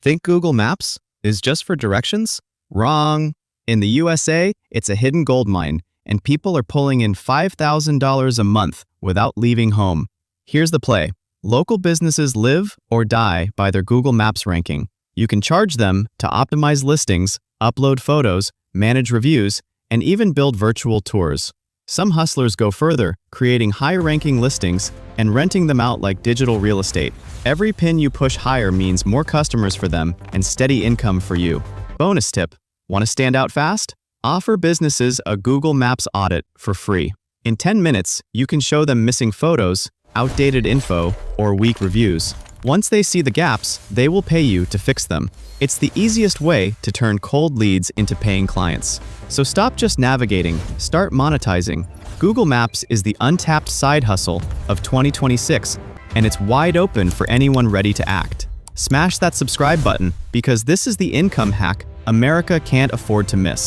Think Google Maps is just for directions? Wrong. In the USA, it's a hidden gold mine, and people are pulling in $5,000 a month without leaving home. Here's the play. Local businesses live or die by their Google Maps ranking. You can charge them to optimize listings, upload photos, manage reviews, and even build virtual tours. Some hustlers go further, creating high-ranking listings and renting them out like digital real estate. Every pin you push higher means more customers for them and steady income for you. Bonus tip: want to stand out fast? Offer businesses a Google Maps audit for free. In 10 minutes, you can show them missing photos, outdated info, or weak reviews. Once they see the gaps, they will pay you to fix them. It's the easiest way to turn cold leads into paying clients. So stop just navigating, start monetizing. Google Maps is the untapped side hustle of 2026, and it's wide open for anyone ready to act. Smash that subscribe button because this is the income hack America can't afford to miss.